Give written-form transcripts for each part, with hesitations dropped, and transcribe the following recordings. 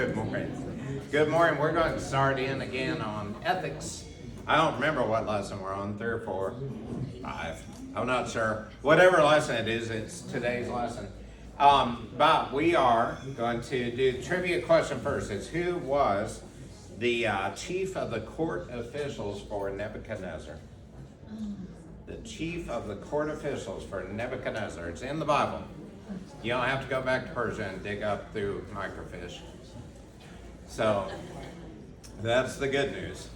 Good morning. Good morning. We're going to start in again on ethics. I don't remember what lesson we're on, 3 or 4, 5. I'm not sure. Whatever lesson it is, it's today's lesson. But we are going to do trivia question first. It's who was the chief of the court officials for Nebuchadnezzar? The chief of the court officials for Nebuchadnezzar. It's in the Bible. You don't have to go back to Persia and dig up through microfiche. So, that's the good news.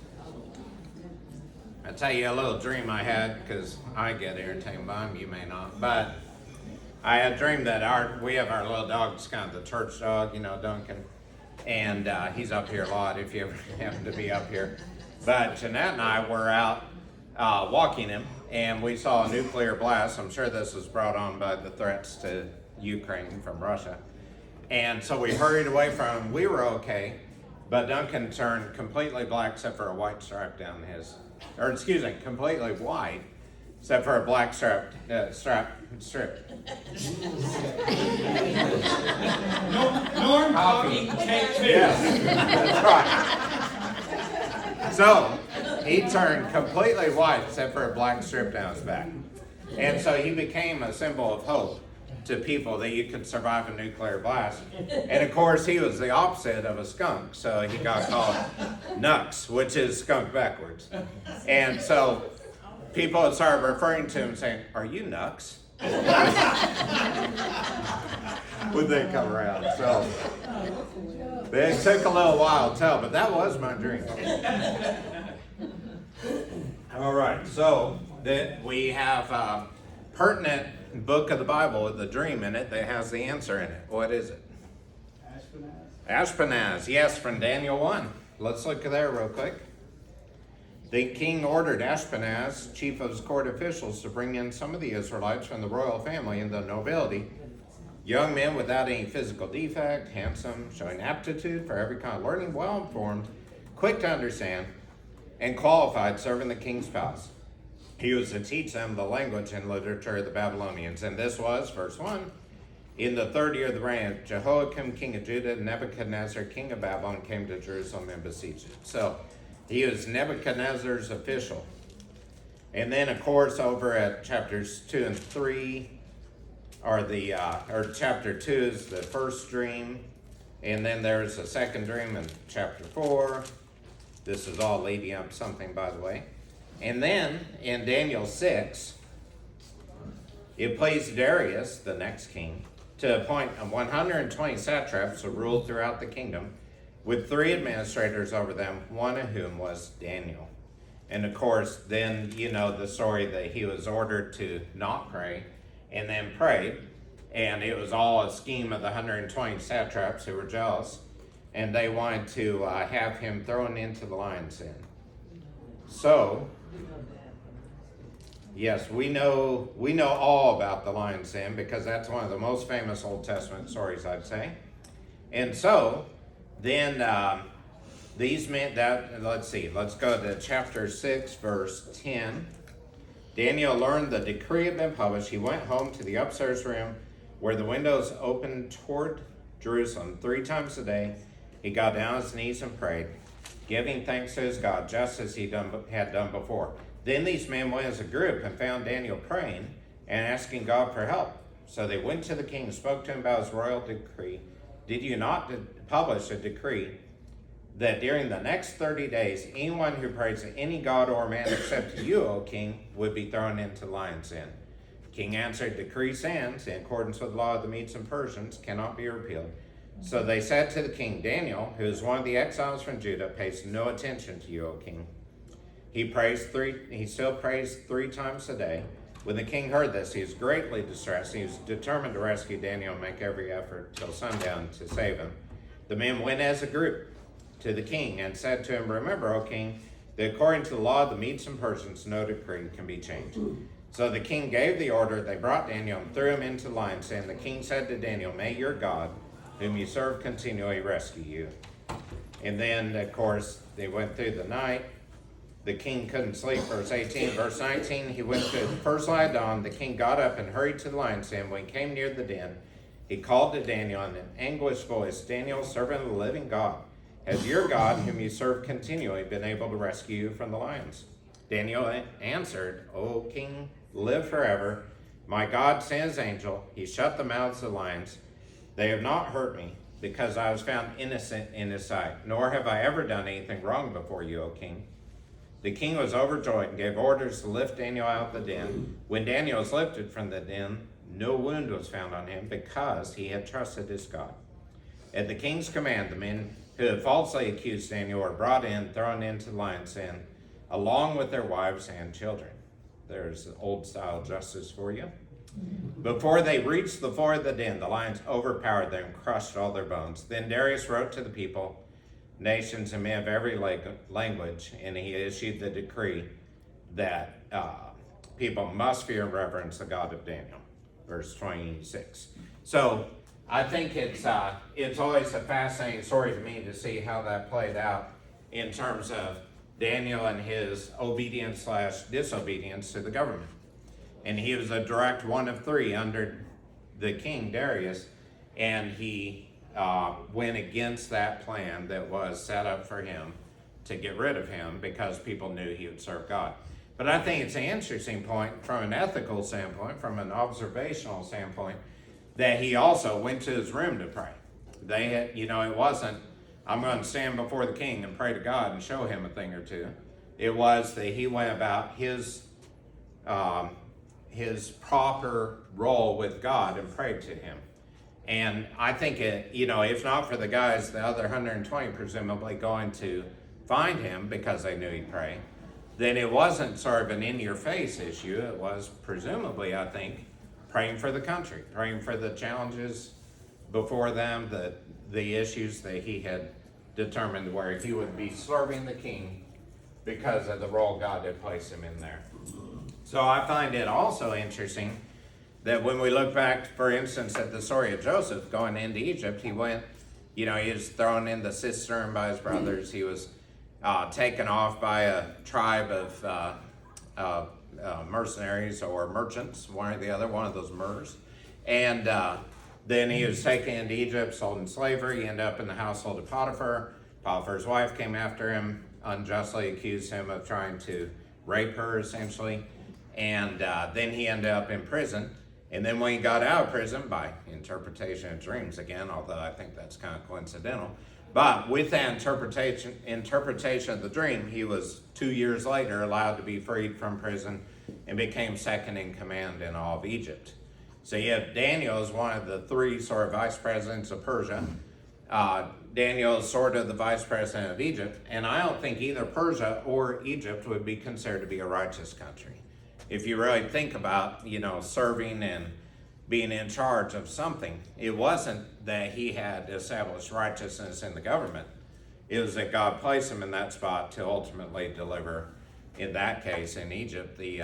I'll tell you a little dream I had, because I get irritated by them, you may not. But I had a dream that we have our little dog, it's kind of the church dog, Duncan. And he's up here a lot if you ever happen to be up here. But Jeanette and I were out walking him, and we saw a nuclear blast. I'm sure this was brought on by the threats to Ukraine from Russia. And so we hurried away from him. We were okay, but Duncan turned completely black except for a white stripe down his, completely white except for a black strip. Norm talking, take two. Yes, that's right. So he turned completely white except for a black strip down his back. And so he became a symbol of hope to people that you could survive a nuclear blast. And of course, he was the opposite of a skunk, so he got called Nux, which is skunk backwards. And so people would start referring to him saying, "Are you Nux?" Would they come around? So it took a little while to tell, but that was my dream. All right, so we have pertinent book of the Bible with the dream in it that has the answer in it. What is it? Ashpenaz, yes, from Daniel 1. Let's look there real quick. The king ordered Ashpenaz, chief of his court officials, to bring in some of the Israelites from the royal family and the nobility, young men without any physical defect, handsome, showing aptitude for every kind of learning, well-informed, quick to understand, and qualified serving the king's palace. He was to teach them the language and literature of the Babylonians. And this was, verse 1, in the 3rd year of the reign of Jehoiakim, king of Judah, Nebuchadnezzar, king of Babylon, came to Jerusalem and besieged it. So he was Nebuchadnezzar's official. And then, of course, over at chapters 2 and 3, or chapter 2 is the first dream. And then there's a second dream in chapter 4. This is all leading up something, by the way. And then in Daniel 6, it pleased Darius, the next king, to appoint 120 satraps to rule throughout the kingdom, with 3 administrators over them, one of whom was Daniel. And of course, then you know the story that he was ordered to not pray, and then prayed, and it was all a scheme of the 120 satraps who were jealous, and they wanted to have him thrown into the lion's den. So, yes, we know all about the lion's den because that's one of the most famous Old Testament stories, I'd say. And so, then these men, let's go to chapter 6, verse 10. Daniel learned the decree had been published. He went home to the upstairs room where the windows opened toward Jerusalem 3 times a day. He got down on his knees and prayed, giving thanks to his God, just as he had done before. Then these men went as a group and found Daniel praying and asking God for help. So they went to the king and spoke to him about his royal decree. Did you not publish a decree that during the next 30 days, anyone who prays to any god or man except to you, O king, would be thrown into the lion's den? The king answered, decree stands in accordance with the law of the Medes and Persians, cannot be repealed. So they said to the king, Daniel, who is one of the exiles from Judah, pays no attention to you, O king. He still prays 3 times a day. When the king heard this, he was greatly distressed. He was determined to rescue Daniel and make every effort till sundown to save him. The men went as a group to the king and said to him, remember, O king, that according to the law of the Medes and Persians, no decree can be changed. So the king gave the order. They brought Daniel and threw him into the lion's den. The king said to Daniel, may your God, whom you serve continually, rescue you. And then, of course, they went through the night. The king couldn't sleep, verse 18. Verse 19, he went to the first light of dawn. The king got up and hurried to the lion's den. When he came near the den, He called to Daniel in an anguished voice, Daniel, servant of the living God, has your God, whom you serve continually, been able to rescue you from the lions? Daniel answered, O king, live forever. My God sent his angel. He shut the mouths of the lions. They have not hurt me, because I was found innocent in his sight, nor have I ever done anything wrong before you, O king. The king was overjoyed and gave orders to lift Daniel out of the den. When Daniel was lifted from the den, no wound was found on him, because he had trusted his God. At the king's command, the men who had falsely accused Daniel were brought in, thrown into the lion's den, along with their wives and children. There's old style justice for you. Before they reached the floor of the den, the lions overpowered them and crushed all their bones. Then Darius wrote to the people, nations and men of every language, and he issued the decree that people must fear and reverence the God of Daniel. Verse 26. So I think it's always a fascinating story to me to see how that played out in terms of Daniel and his obedience/disobedience to the government. And he was a direct one of three under the king Darius, and he went against that plan that was set up for him to get rid of him because people knew he would serve God. But I think it's an interesting point from an ethical standpoint, from an observational standpoint, that he also went to his room to pray. They had, it wasn't, I'm going to stand before the king and pray to God and show him a thing or two. It was that he went about his proper role with God and prayed to him. And I think if not for the guys, the other 120 presumably going to find him because they knew he'd pray, then it wasn't sort of an in-your-face issue. It was presumably, I think, praying for the country, praying for the challenges before them, the issues that he had determined where he would be serving the king because of the role God had placed him in there. So I find it also interesting that when we look back, for instance, at the story of Joseph going into Egypt, he went, he was thrown in the cistern by his brothers. He was taken off by a tribe of mercenaries or merchants, one or the other, one of those mers. And then he was taken into Egypt, sold in slavery. He ended up in the household of Potiphar. Potiphar's wife came after him, unjustly accused him of trying to rape her, essentially. And then he ended up in prison. And then when he got out of prison, by interpretation of dreams again, although I think that's kind of coincidental, but with that interpretation of the dream, he was 2 years later allowed to be freed from prison and became second in command in all of Egypt. So you have Daniel as one of the three sort of vice presidents of Persia. Daniel is sort of the vice president of Egypt, and I don't think either Persia or Egypt would be considered to be a righteous country. If you really think about, serving and being in charge of something, it wasn't that he had established righteousness in the government. It was that God placed him in that spot to ultimately deliver, in that case, in Egypt, the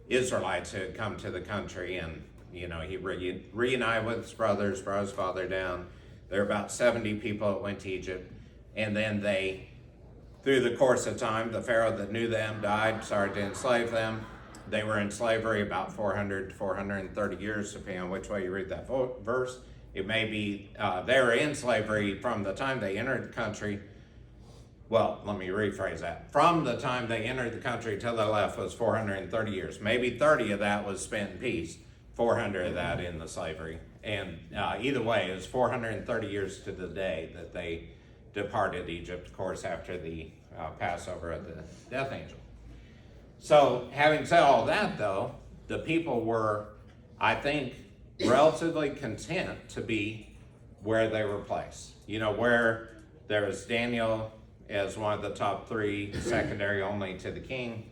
Israelites who had come to the country, and, he reunited with his brothers, brought his father down. There were about 70 people that went to Egypt, and then through the course of time, the Pharaoh that knew them died, started to enslave them. They were in slavery about 400 to 430 years, depending on which way you read that verse. It may be they were in slavery from the time they entered the country. Well, let me rephrase that. From the time they entered the country till they left was 430 years. Maybe 30 of that was spent in peace, 400 of that in the slavery. And either way, it was 430 years to the day that they departed Egypt, of course, after the Passover of the death angel. So, having said all that, though, the people were, I think, relatively content to be where they were placed. Where there was Daniel as one of the top three, secondary only to the king.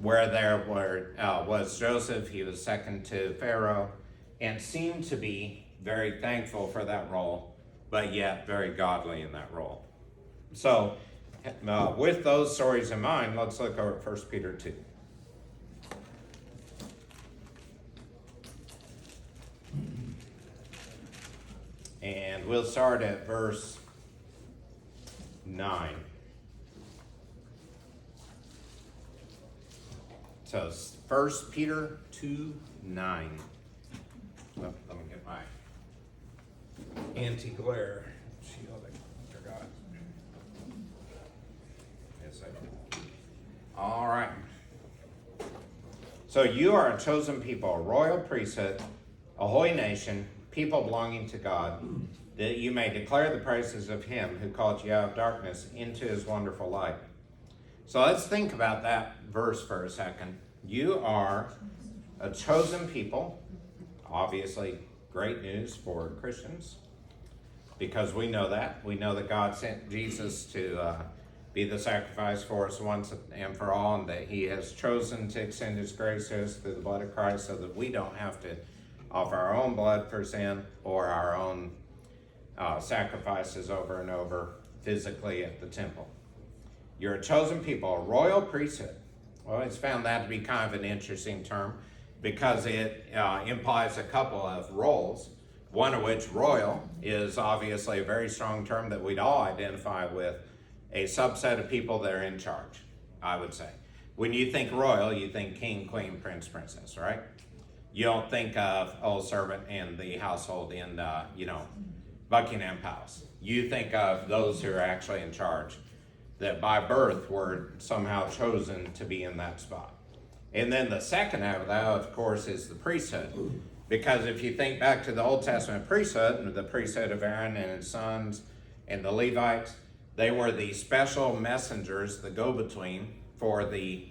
Where there was Joseph, he was second to Pharaoh, and seemed to be very thankful for that role, but yet very godly in that role. So, with those stories in mind, let's look over 1 Peter 2. And we'll start at verse 9. So 1 Peter 2:9. Let me get my anti-glare shield. I forgot. Yes, I do. All right. So you are a chosen people, a royal priesthood, a holy nation, people belonging to God, that you may declare the praises of him who called you out of darkness into his wonderful light. So let's think about that verse for a second. You are a chosen people, obviously great news for Christians, because we know that. We know that God sent Jesus to be the sacrifice for us once and for all, and that he has chosen to extend his grace to us through the blood of Christ so that we don't have to offer our own blood for sin or our own sacrifices over and over physically at the temple. You're a chosen people, a royal priesthood. Well, it's found that to be kind of an interesting term because it implies a couple of roles, one of which, royal, is obviously a very strong term that we'd all identify with a subset of people that are in charge, I would say. When you think royal, you think king, queen, prince, princess, right? You don't think of old servant in the household in, Buckingham Palace. You think of those who are actually in charge, that by birth were somehow chosen to be in that spot. And then the second half of that, of course, is the priesthood. Because if you think back to the Old Testament priesthood, the priesthood of Aaron and his sons and the Levites, they were the special messengers, the go-between for the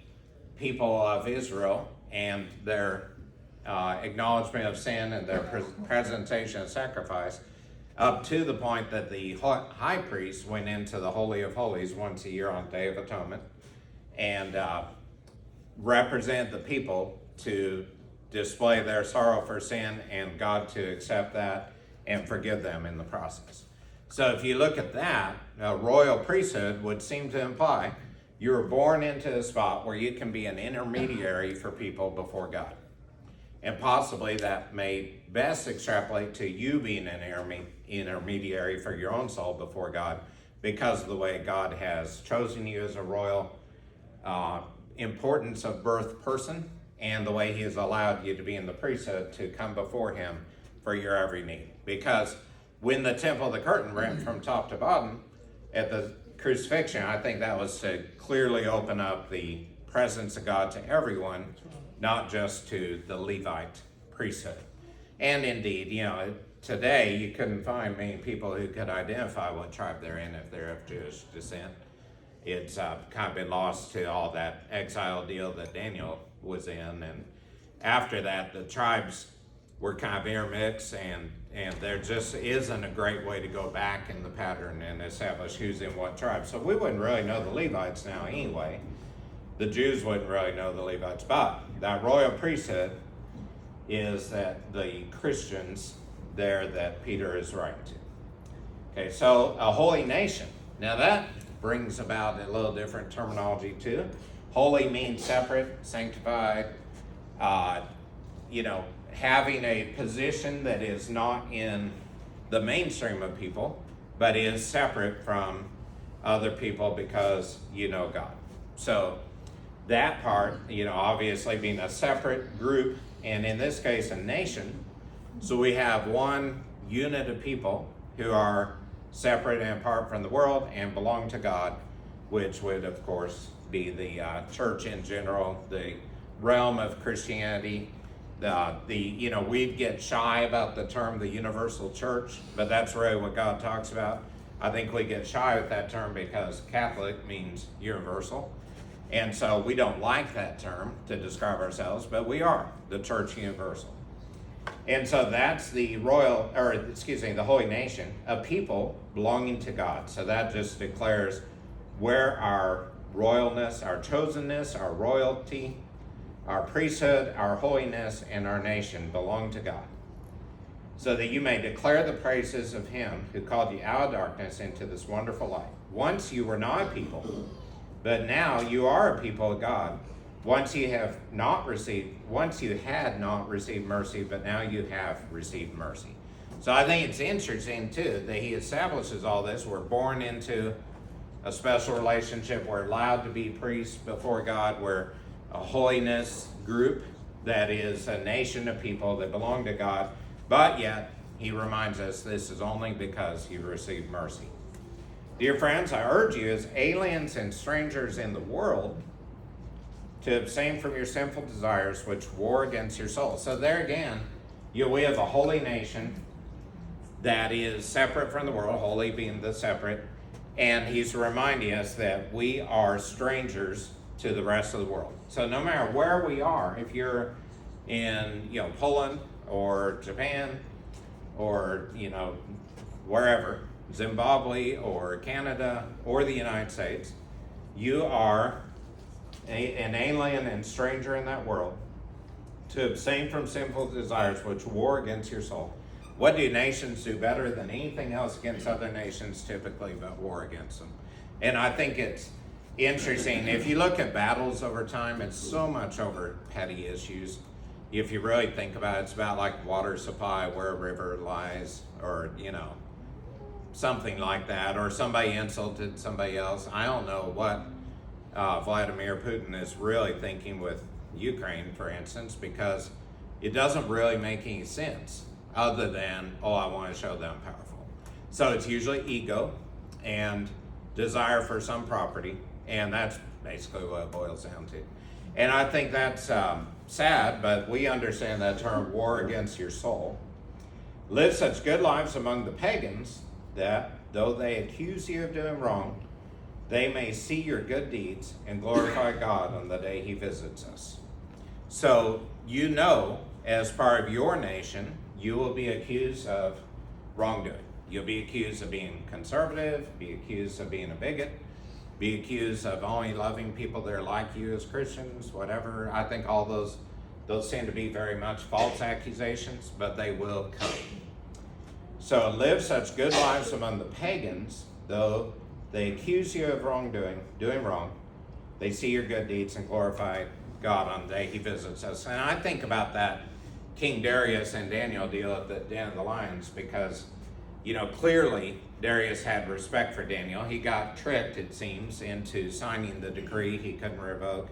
people of Israel and their acknowledgement of sin and their presentation of sacrifice, up to the point that the high priest went into the Holy of Holies once a year on Day of Atonement and represent the people to display their sorrow for sin and God to accept that and forgive them in the process. So if you look at that, a royal priesthood would seem to imply you were born into a spot where you can be an intermediary for people before God. And possibly that may best extrapolate to you being an intermediary for your own soul before God because of the way God has chosen you as a royal importance of birth person and the way he has allowed you to be in the priesthood to come before him for your every need. Because when the temple, the curtain rent from top to bottom at the crucifixion, I think that was to clearly open up the presence of God to everyone, not just to the Levite priesthood. And indeed, today you couldn't find many people who could identify what tribe they're in if they're of Jewish descent. It's kind of been lost to all that exile deal that Daniel was in. And after that, the tribes were kind of intermixed, and there just isn't a great way to go back in the pattern and establish who's in what tribe. So we wouldn't really know the Levites now anyway. The Jews wouldn't really know the Levites, but that royal priesthood is that the Christians there that Peter is writing to. Okay, so a holy nation. Now that brings about a little different terminology too. Holy means separate, sanctified, having a position that is not in the mainstream of people, but is separate from other people because you know God. So that part, obviously being a separate group, and in this case, a nation. So we have one unit of people who are separate and apart from the world and belong to God, which would, of course, be the church in general, the realm of Christianity. We'd get shy about the term the universal church, but that's really what God talks about. I think we get shy with that term because Catholic means universal. And so we don't like that term to describe ourselves, but we are the church universal. And so that's the the holy nation, a people belonging to God. So that just declares where our royalness, our chosenness, our royalty, our priesthood, our holiness, and our nation belong to God. So that you may declare the praises of him who called you out of darkness into this wonderful light. Once you were not a people, but now you are a people of God. Once you had not received mercy, but now you have received mercy. So I think it's interesting too that he establishes all this. We're born into a special relationship. We're allowed to be priests before God. We're a holiness group that is a nation of people that belong to God. But yet he reminds us this is only because you received mercy. Dear friends, I urge you as aliens and strangers in the world to abstain from your sinful desires which war against your soul. So there again, we have a holy nation that is separate from the world, holy being the separate, and he's reminding us that we are strangers to the rest of the world. So no matter where we are, if you're in Poland or Japan or wherever, Zimbabwe or Canada or the United States, you are an alien and stranger in that world, to abstain from sinful desires which war against your soul. What do nations do better than anything else against other nations typically but war against them? And I think it's interesting. If you look at battles over time, it's so much over petty issues. If you really think about it, it's about like water supply, where a river lies, or something like that, or somebody insulted somebody else. I don't know what Vladimir Putin is really thinking with Ukraine, for instance, because it doesn't really make any sense other than, I want to show that I'm powerful. So it's usually ego and desire for some property, and that's basically what it boils down to. And I think that's sad, but we understand that term, war against your soul. Live such good lives among the pagans that, though they accuse you of doing wrong, they may see your good deeds and glorify God on the day he visits us. So as part of your nation, you will be accused of wrongdoing. You'll be accused of being conservative, be accused of being a bigot, be accused of only loving people that are like you as Christians, whatever. I think all those tend to be very much false accusations, but they will come. So live such good lives among the pagans, though they accuse you of wrongdoing, doing wrong. They see your good deeds and glorify God on the day he visits us. And I think about that King Darius and Daniel deal at the den of the lions, because, clearly Darius had respect for Daniel. He got tricked, it seems, into signing the decree he couldn't revoke.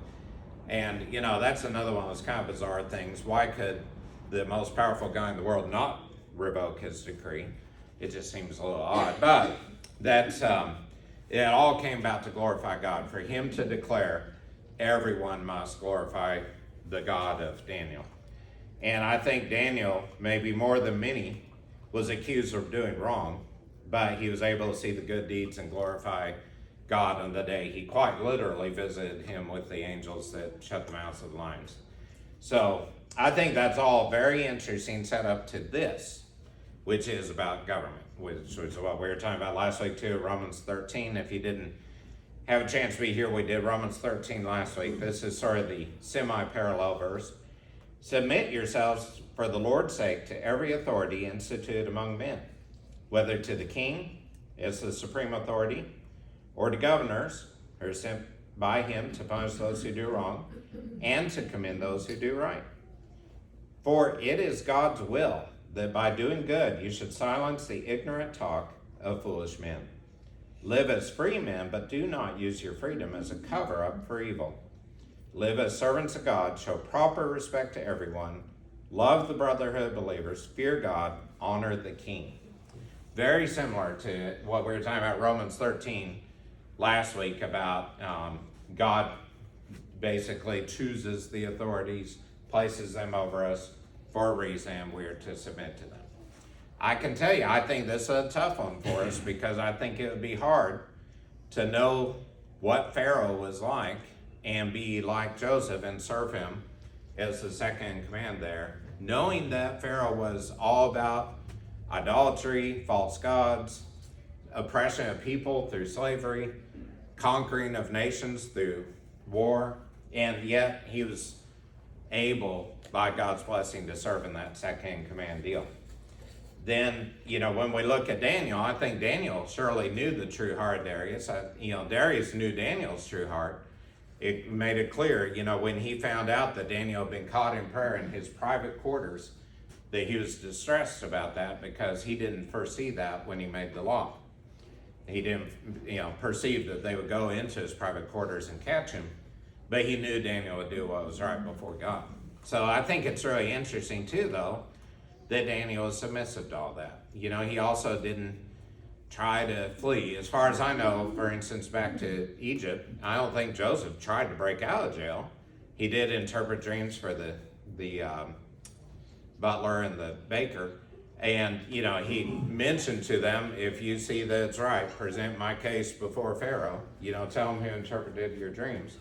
And, that's another one of those kind of bizarre things. Why could the most powerful guy in the world not revoke his decree? It just seems a little odd. But that's, it all came about to glorify God, for him to declare everyone must glorify the God of Daniel. And I think Daniel, maybe more than many, was accused of doing wrong, but he was able to see the good deeds and glorify God on the day he quite literally visited him with the angels that shut the mouths of the lions. So I think that's all very interesting set up to this, which is about government, which is what we were talking about last week too, Romans 13. If you didn't have a chance to be here, we did Romans 13 last week. This is sort of the semi-parallel verse. Submit yourselves for the Lord's sake to every authority instituted among men, whether to the king as the supreme authority, or to governors who are sent by him to punish those who do wrong and to commend those who do right. For it is God's will that by doing good you should silence the ignorant talk of foolish men. Live as free men, but do not use your freedom as a cover-up for evil. Live as servants of God, show proper respect to everyone, love the brotherhood of believers, fear God, honor the king. Very similar to what we were talking about Romans 13 last week about God basically chooses the authorities, places them over us for a reason, and we're to submit to them. I can tell you, I think this is a tough one for us, because I think it would be hard to know what Pharaoh was like and be like Joseph and serve him as the second in command there, knowing that Pharaoh was all about idolatry, false gods, oppression of people through slavery, conquering of nations through war, and yet he was able, by God's blessing, to serve in that second in command deal. Then, when we look at Daniel, I think Daniel surely knew the true heart of Darius. Darius knew Daniel's true heart. It made it clear, when he found out that Daniel had been caught in prayer in his private quarters, that he was distressed about that, because he didn't foresee that when he made the law. He didn't, perceive that they would go into his private quarters and catch him, but he knew Daniel would do what was right before God. So I think it's really interesting too, though, that Daniel was submissive to all that. You know, he also didn't try to flee. As far as I know, for instance, back to Egypt, I don't think Joseph tried to break out of jail. He did interpret dreams for the butler and the baker. And, you know, he mentioned to them, if you see that it's right, present my case before Pharaoh. You know, tell him who interpreted your dreams.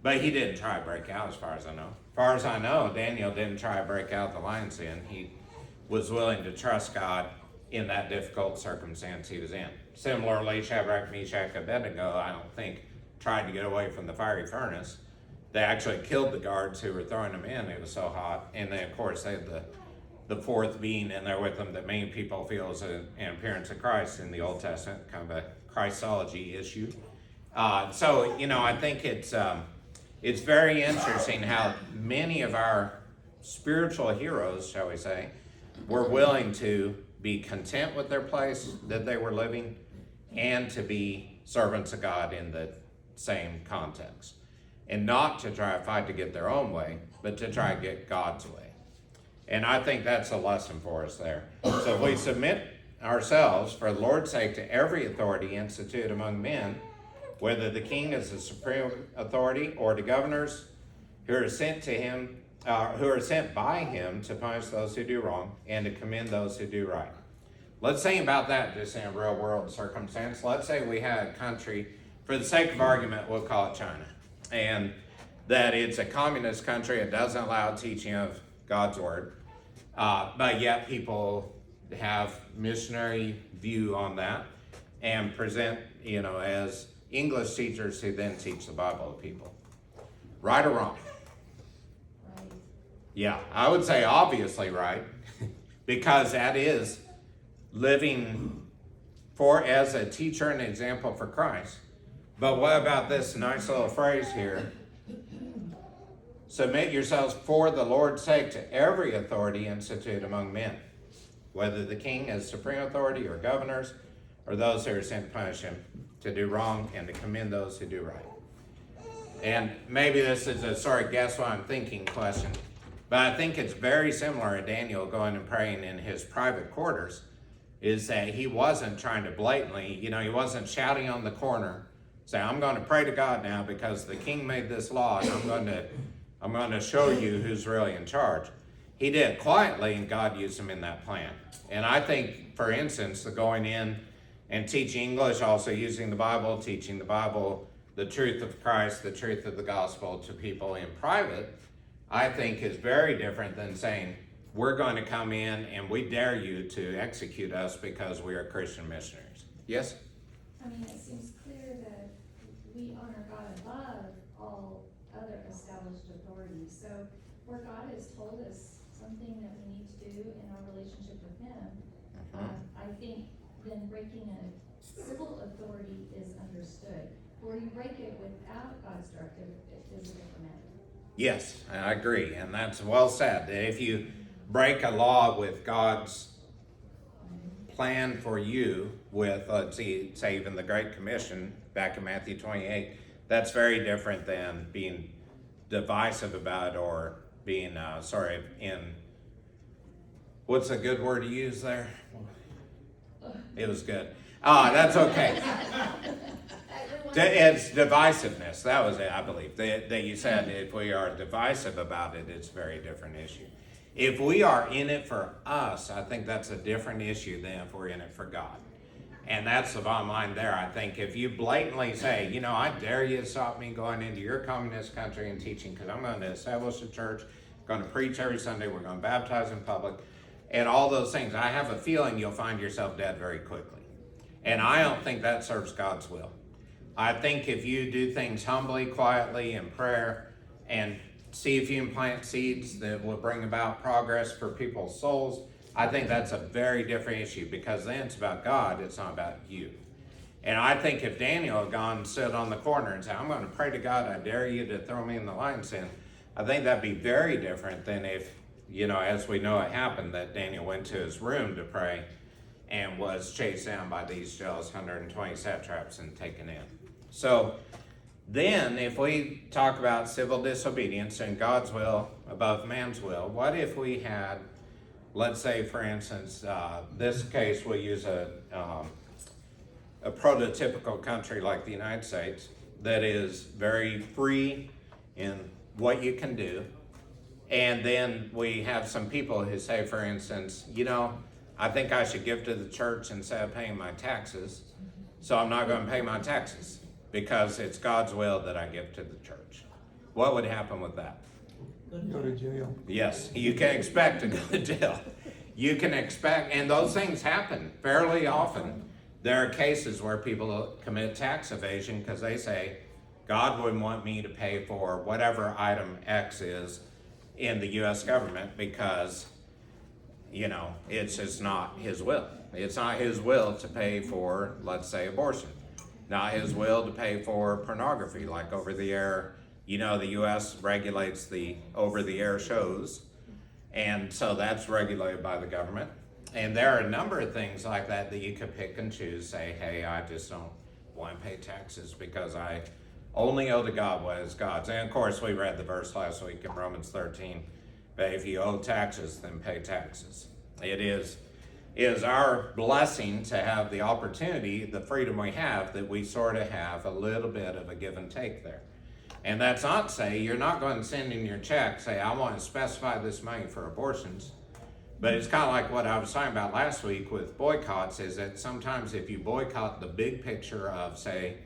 But he didn't try to break out, as far as I know. As far as I know, Daniel didn't try to break out the lion's den. He was willing to trust God in that difficult circumstance he was in. Similarly, Shadrach, Meshach, Abednego, I don't think, tried to get away from the fiery furnace. They actually killed the guards who were throwing them in. It was so hot. And then, of course, they had the fourth being in there with them that many people feel is an appearance of Christ in the Old Testament, kind of a Christology issue. So, you know, I think it's very interesting how many of our spiritual heroes, shall we say, were willing to be content with their place that they were living and to be servants of God in the same context. And not to try to fight to get their own way, but to try to get God's way. And I think that's a lesson for us there. So if we submit ourselves for the Lord's sake to every authority instituted among men, whether the king is the supreme authority or the governors who are sent to him, who are sent by him to punish those who do wrong and to commend those who do right. Let's think about that just in a real world circumstance. Let's say we had a country, for the sake of argument, we'll call it China, and that it's a communist country. It doesn't allow teaching of God's word, but yet people have missionary view on that and present, you know, as English teachers who then teach the Bible to people. Right or wrong? Right. Yeah, I would say obviously right, because that is living as a teacher and example for Christ. But what about this nice little phrase here? Submit yourselves for the Lord's sake to every authority instituted among men, whether the king is supreme authority or governors or those who are sent to punish him, to do wrong and to commend those who do right. And maybe this is a sort of guess what I'm thinking question, but I think it's very similar to Daniel going and praying in his private quarters, is that he wasn't trying to blatantly, you know, he wasn't shouting on the corner, say, I'm going to pray to God now because the king made this law and I'm going to show you who's really in charge. He did it quietly, and God used him in that plan. And I think, for instance, the going in and teaching English, also using the Bible, teaching the Bible, the truth of Christ, the truth of the gospel to people in private, I think is very different than saying, we're going to come in and we dare you to execute us because we are Christian missionaries. Yes? I mean, it seems clear that we honor God above all other established authorities. So where God has told us something that we need to do in our relationship with him, I think then breaking a civil authority is understood. Where you break it without God's directive, it is a different matter. Yes, I agree. And that's well said. If you break a law with God's plan for you with, let's see, say even the Great Commission back in Matthew 28, that's very different than being divisive about or being, what's a good word to use there? It was good. That's okay. It's divisiveness. That was it, I believe. That you said if we are divisive about it, it's a very different issue. If we are in it for us, I think that's a different issue than if we're in it for God. And that's the bottom line there. I think if you blatantly say, you know, I dare you to stop me going into your communist country and teaching, because I'm going to establish a church, going to preach every Sunday, we're going to baptize in public, and all those things, I have a feeling you'll find yourself dead very quickly. And I don't think that serves God's will. I think if you do things humbly, quietly, in prayer, and see if you can plant seeds that will bring about progress for people's souls, I think that's a very different issue, because then it's about God, it's not about you. And I think if Daniel had gone and stood on the corner and said, I'm going to pray to God, I dare you to throw me in the lion's den, I think that'd be very different than if, you know, as we know it happened, that Daniel went to his room to pray and was chased down by these jealous 120 satraps and taken in. So then if we talk about civil disobedience and God's will above man's will, what if we had let's say, for instance, this case, we'll use a prototypical country like the United States that is very free in what you can do. And then we have some people who say, for instance, I think I should give to the church instead of paying my taxes. So I'm not going to pay my taxes because it's God's will that I give to the church. What would happen with that? Go to jail. Yes, you can expect to go to jail. You can expect, and those things happen fairly often. There are cases where people commit tax evasion because they say, God wouldn't want me to pay for whatever item X is in the U.S. government because, it's just not his will. It's not his will to pay for, let's say, abortion. Not his will to pay for pornography, like over-the-air. The U.S. regulates the over-the-air shows, and so that's regulated by the government. And there are a number of things like that that you could pick and choose. Say, hey, I just don't want to pay taxes because I only owe to God what is God's. And of course, we read the verse last week in Romans 13. But if you owe taxes, then pay taxes. It is our blessing to have the opportunity, the freedom we have, that we sort of have a little bit of a give and take there. And that's not to say you're not going to send in your check, say, I want to specify this money for abortions. But it's kind of like what I was talking about last week with boycotts, is that sometimes if you boycott the big picture of, say,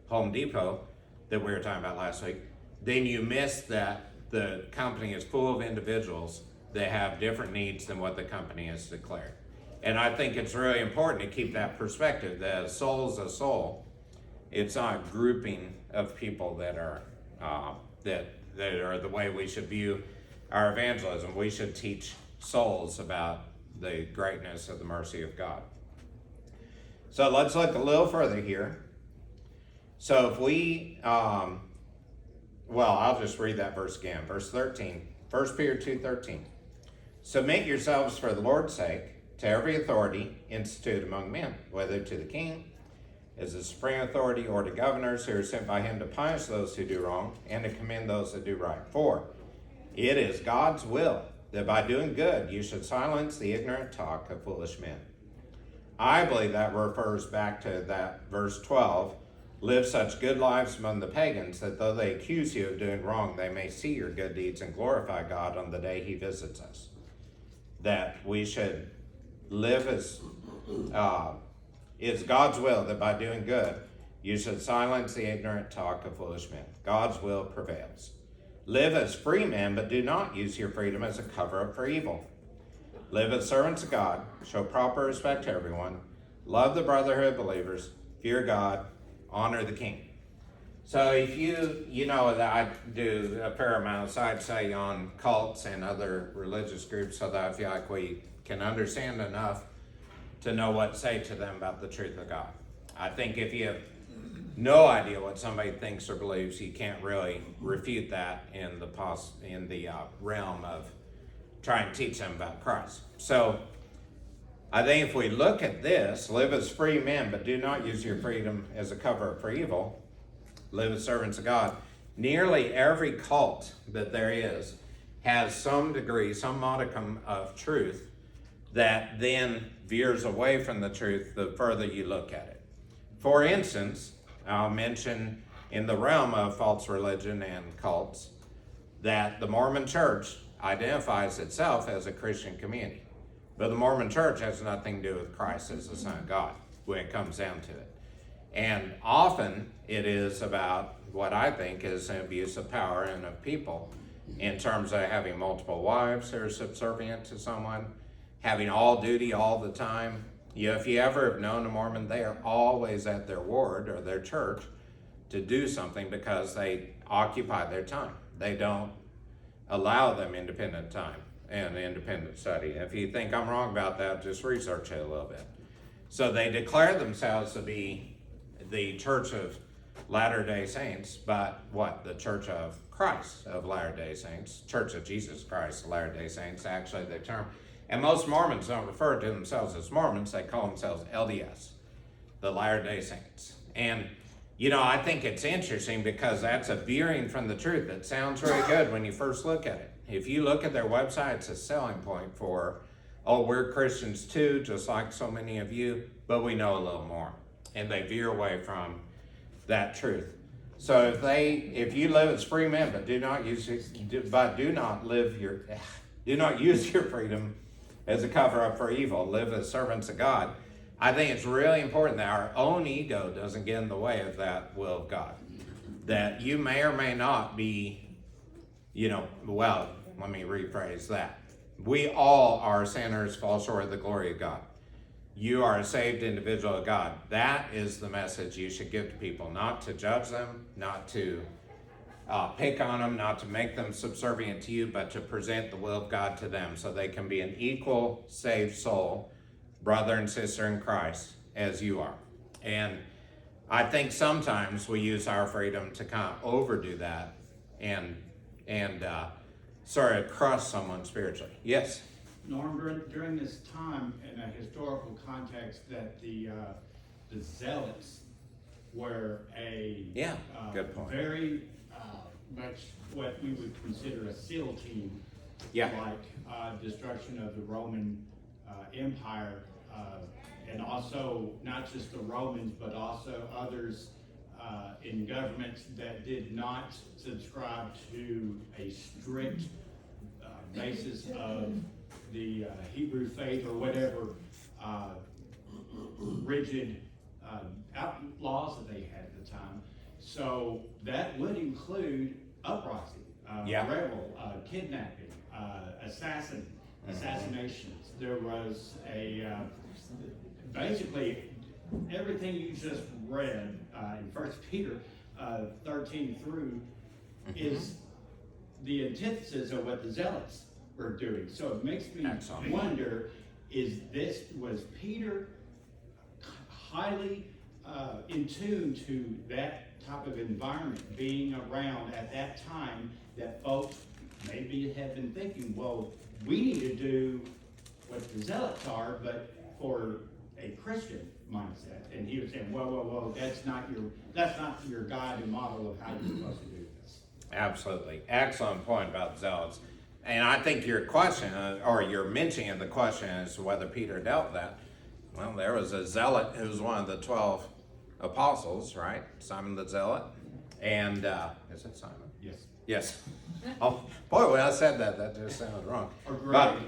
Home Depot that we were talking about last week, then you miss that the company is full of individuals that have different needs than what the company has declared. And I think it's really important to keep that perspective, that a soul is a soul. It's not a grouping of people that are that are the way we should view our evangelism. We should teach souls about the greatness of the mercy of God. So let's look a little further here. So if we, I'll just read that verse again. Verse 13, 1 Peter 2:13. Submit yourselves for the Lord's sake to every authority instituted among men, whether to the king as the supreme authority or to governors who are sent by him to punish those who do wrong and to commend those that do right. For it is God's will that by doing good you should silence the ignorant talk of foolish men. I believe that refers back to that verse 12. Live such good lives among the pagans that though they accuse you of doing wrong, they may see your good deeds and glorify God on the day he visits us. That we should live as it's God's will that by doing good you should silence the ignorant talk of foolish men. God's will prevails. Live as free men, but do not use your freedom as a cover-up for evil. Live as servants of God, show proper respect to everyone, love the brotherhood of believers, fear God, honor the king. So if you know that I do a fair amount of side study on cults and other religious groups so that I feel like we can understand enough to know what to say to them about the truth of God. I think if you have no idea what somebody thinks or believes, you can't really refute that in the realm of trying to teach them about Christ. So I think if we look at this, live as free men, but do not use your freedom as a cover for evil. Live as servants of God. Nearly every cult that there is has some degree, some modicum of truth that then veers away from the truth the further you look at it. For instance, I'll mention in the realm of false religion and cults that the Mormon Church identifies itself as a Christian community. But the Mormon Church has nothing to do with Christ as the Son of God when it comes down to it. And often it is about what I think is an abuse of power and of people in terms of having multiple wives that are subservient to someone, having all duty all the time. If you ever have known a Mormon, they are always at their ward or their church to do something because they occupy their time. They don't allow them independent time and independent study. If you think I'm wrong about that, just research it a little bit. So they declare themselves to be the Church of Latter-day Saints, but what? The Church of Christ of Latter-day Saints, Church of Jesus Christ of Latter-day Saints, actually the term. And most Mormons don't refer to themselves as Mormons, they call themselves LDS, the Latter-day Saints. And, I think it's interesting because that's a veering from the truth. It sounds really good when you first look at it. If you look at their website, it's a selling point for oh, we're Christians too, just like so many of you, but we know a little more. And they veer away from that truth. So if you live as free men, but do not use your freedom as a cover up for evil, live as servants of God. I think it's really important that our own ego doesn't get in the way of that will of God. That you may or may not be, well, let me rephrase that. We all are sinners, fall short of the glory of God. You are a saved individual of God. That is the message you should give to people, not to judge them, not to pick on them, not to make them subservient to you, but to present the will of God to them so they can be an equal saved soul, brother and sister in Christ, as you are. And I think sometimes we use our freedom to kind of overdo that and sort of crush someone spiritually. Yes? Norm, during this time, in a historical context, that the Zealots were good point. very much what we would consider a SEAL team, like destruction of the Roman Empire, and also not just the Romans, but also others in governments that did not subscribe to a strict basis of the Hebrew faith or whatever rigid laws that they had at the time. So that would include uprising, rebel, kidnapping, assassinations. There was basically everything you just read in 1 Peter 13 through is the antithesis of what the Zealots were doing. So it makes me wonder, was Peter highly in tune to that type of environment, being around at that time, that folks maybe had been thinking, well, we need to do what the Zealots are, but for a Christian mindset. And he was saying, whoa, that's not your guide and model of how you're supposed to do this. Absolutely. Excellent point about Zealots. And I think your question, or your mentioning of the question as to whether Peter dealt with that, well, there was a zealot who was one of the 12 apostles, right? Simon the Zealot. And, is it Simon? Yes. Yes. Oh, boy, when I said that just sounded wrong. Or Greg. But,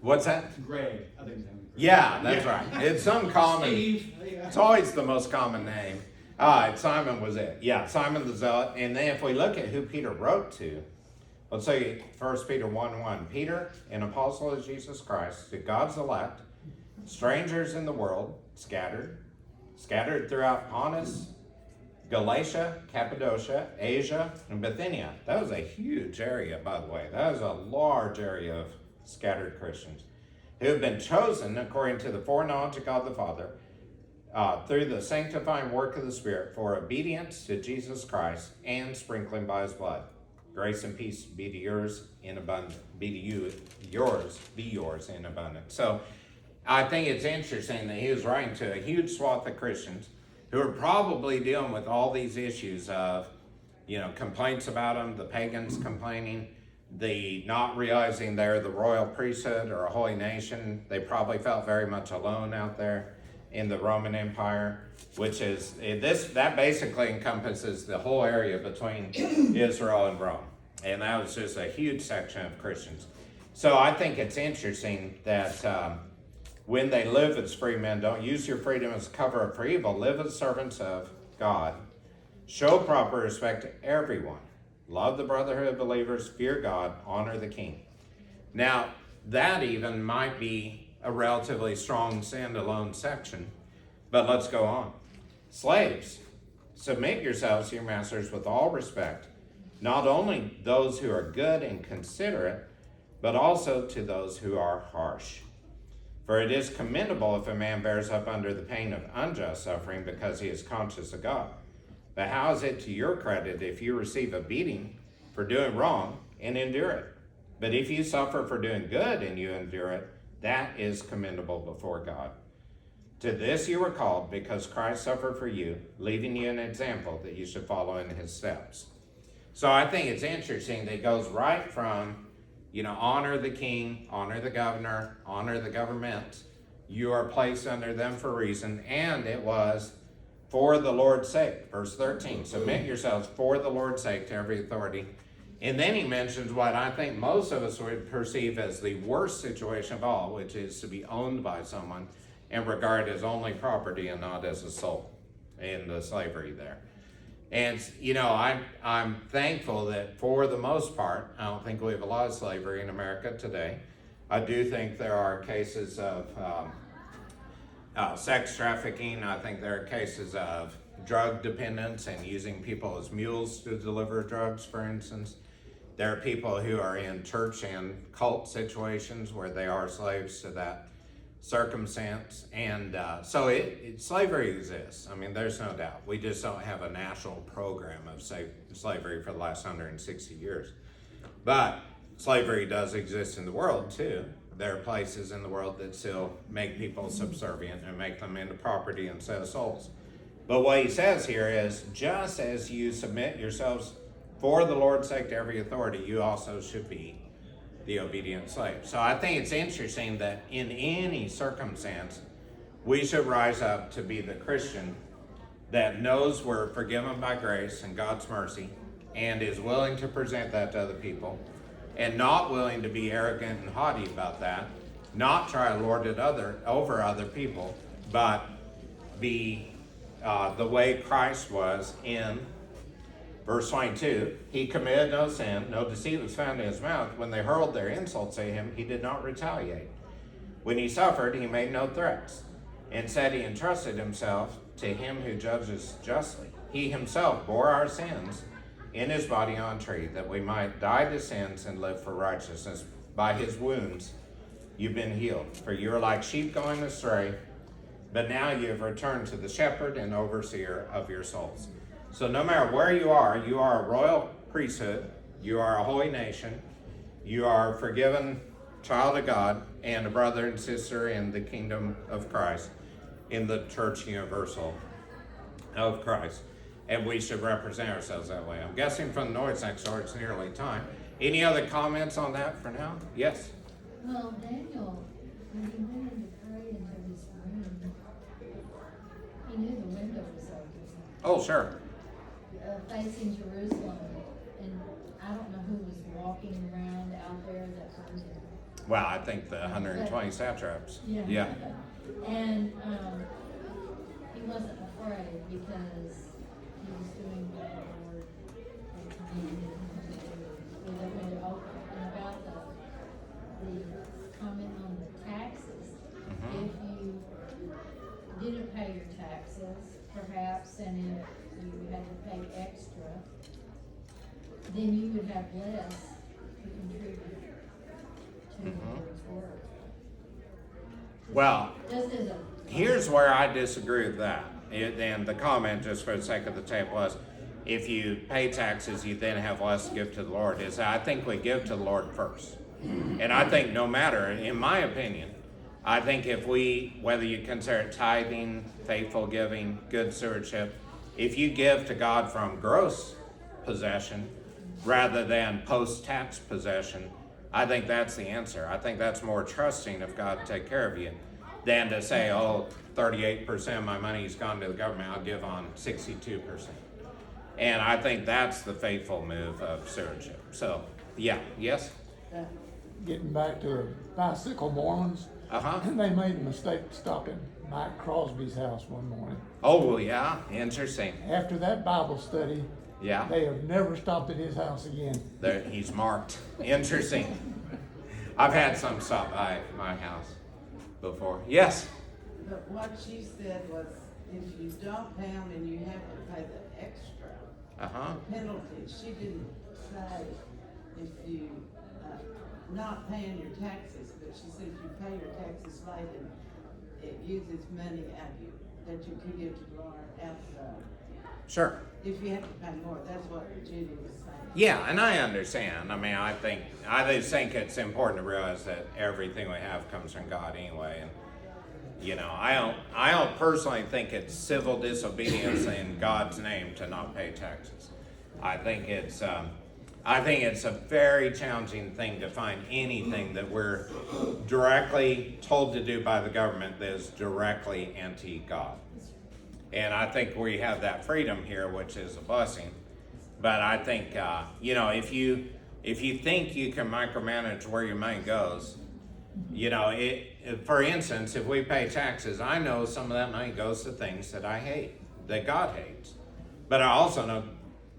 what's that? Greg. I think his name is Greg. Yeah, that's right. It's some common, Steve. it's always the most common name. Simon was it. Yeah, Simon the Zealot. And then if we look at who Peter wrote to, let's say 1 Peter 1:1. Peter, an apostle of Jesus Christ, to God's elect, strangers in the world, scattered throughout Pontus, Galatia, Cappadocia, Asia, and Bithynia. That was a huge area, by the way. That was a large area of scattered Christians who have been chosen according to the foreknowledge of God the Father, through the sanctifying work of the Spirit, for obedience to Jesus Christ and sprinkling by his blood. Grace and peace be to yours in abundance. Be yours in abundance. So I think it's interesting that he was writing to a huge swath of Christians who are probably dealing with all these issues of, complaints about them, the pagans complaining, the not realizing they're the royal priesthood or a holy nation. They probably felt very much alone out there in the Roman Empire, which is that basically encompasses the whole area between Israel and Rome. And that was just a huge section of Christians. So I think it's interesting that when they live as free men, don't use your freedom as a cover up for evil. Live as servants of God. Show proper respect to everyone. Love the brotherhood of believers. Fear God. Honor the king. Now, that even might be a relatively strong standalone section, but let's go on. Slaves, submit yourselves to your masters with all respect, not only those who are good and considerate, but also to those who are harsh. For it is commendable if a man bears up under the pain of unjust suffering because he is conscious of God. But how is it to your credit if you receive a beating for doing wrong and endure it? But if you suffer for doing good and you endure it, that is commendable before God. To this you were called, because Christ suffered for you, leaving you an example that you should follow in his steps. So I think it's interesting that it goes right from honor the king, honor the governor, honor the government. You are placed under them for a reason, and it was for the Lord's sake. Verse 13, submit yourselves for the Lord's sake to every authority. And then he mentions what I think most of us would perceive as the worst situation of all, which is to be owned by someone and regarded as only property and not as a soul, in the slavery there. And, I'm thankful that for the most part, I don't think we have a lot of slavery in America today. I do think there are cases of sex trafficking. I think there are cases of drug dependence and using people as mules to deliver drugs, for instance. There are people who are in church and cult situations where they are slaves to that circumstance. And so slavery exists. I mean, there's no doubt. We just don't have a national program of slavery for the last 160 years. But slavery does exist in the world too. There are places in the world that still make people subservient and make them into property instead of souls. But what he says here is, just as you submit yourselves for the Lord's sake to every authority, you also should be the obedient slave. So I think it's interesting that in any circumstance, we should rise up to be the Christian that knows we're forgiven by grace and God's mercy and is willing to present that to other people, and not willing to be arrogant and haughty about that, not try to lord it over other people, but be the way Christ was in verse 22. He committed no sin, no deceit was found in his mouth. When they hurled their insults at him, he did not retaliate. When he suffered, he made no threats. Instead, he entrusted himself to him who judges justly. He himself bore our sins in his body on a tree, that we might die to sins and live for righteousness. By his wounds you've been healed. For you are like sheep going astray, but now you have returned to the shepherd and overseer of your souls. So no matter where you are a royal priesthood, you are a holy nation, you are a forgiven child of God, and a brother and sister in the kingdom of Christ, in the church universal of Christ. And we should represent ourselves that way. I'm guessing from the noise next door, it's nearly time. Any other comments on that for now? Yes? Well, Daniel, when he went in to pray into his room, he knew the window was open, Oh, sure. facing Jerusalem, and I don't know who was walking around out there that was. Well, I think the 120 satraps. Yeah. And he wasn't afraid because he was doing what the Lord had commanded him to do with the window open. And about the comment on the taxes, if you didn't pay your taxes, perhaps, and if you had to pay extra, then you would have less to contribute to the Lord's work. Well, Just as a. here's where I disagree with that. And the comment, just for the sake of the tape, was if you pay taxes, you then have less to give to the Lord. Is I think we give to the Lord first. And I think no matter, in my opinion, I think if whether you consider it tithing, faithful giving, good stewardship, if you give to God from gross possession rather than post-tax possession, I think that's the answer. I think that's more trusting of God to take care of you than to say, 38% of my money's gone to the government, I'll give on 62%. And I think that's the faithful move of stewardship. So, yeah, yes? Getting back to the bicycle Mormons, they made a mistake stopping Mike Crosby's house one morning. Oh, yeah, interesting. After that Bible study, Yeah, they have never stopped at his house again. there, he's marked. Interesting. I've had some stop by my house before. Yes? But what she said was, if you don't pay them and you have to pay the extra penalty, she didn't say if you, not paying your taxes, but she said if you pay your taxes late and it uses money out of you, that you can give to the Lord after, Sure. if you have to pay more, that's what Judy was saying. Yeah, and I understand. I mean, I just think it's important to realize that everything we have comes from God anyway. And I don't personally think it's civil disobedience in God's name to not pay taxes. I think it's I think it's a very challenging thing to find anything that we're directly told to do by the government that is directly anti-God. And I think we have that freedom here, which is a blessing. But I think, if you think you can micromanage where your money goes, for instance, if we pay taxes, I know some of that money goes to things that I hate, that God hates. But I also know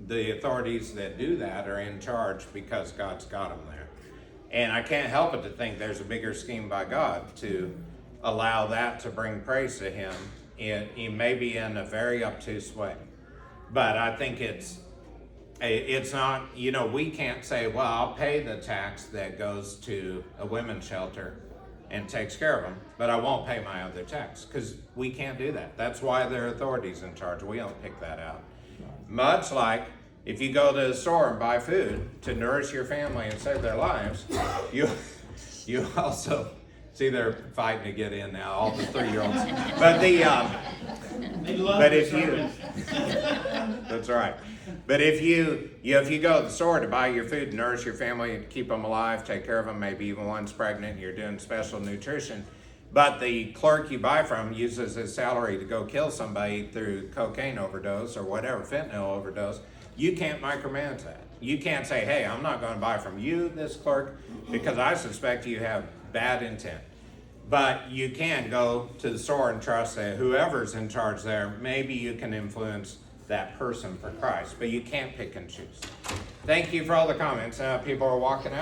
the authorities that do that are in charge because God's got them there. And I can't help but to think there's a bigger scheme by God to allow that to bring praise to him in maybe in a very obtuse way. But I think it's not, we can't say, well, I'll pay the tax that goes to a women's shelter and takes care of them, but I won't pay my other tax, because we can't do that. That's why there are authorities in charge. We don't pick that out. Much like if you go to the store and buy food to nourish your family and save their lives, you also see they're fighting to get in now, all the 3-year-olds. But They love but the if you, sermons. that's right. But if you go to the store to buy your food, nourish your family, keep them alive, take care of them, maybe even one's pregnant, you're doing special nutrition, but the clerk you buy from uses his salary to go kill somebody through cocaine overdose or whatever, fentanyl overdose, you can't micromanage that. You can't say, hey, I'm not going to buy from you, this clerk, because I suspect you have bad intent. But you can go to the store and trust that whoever's in charge there, maybe you can influence that person for Christ, but you can't pick and choose. Thank you for all the comments. People are walking out.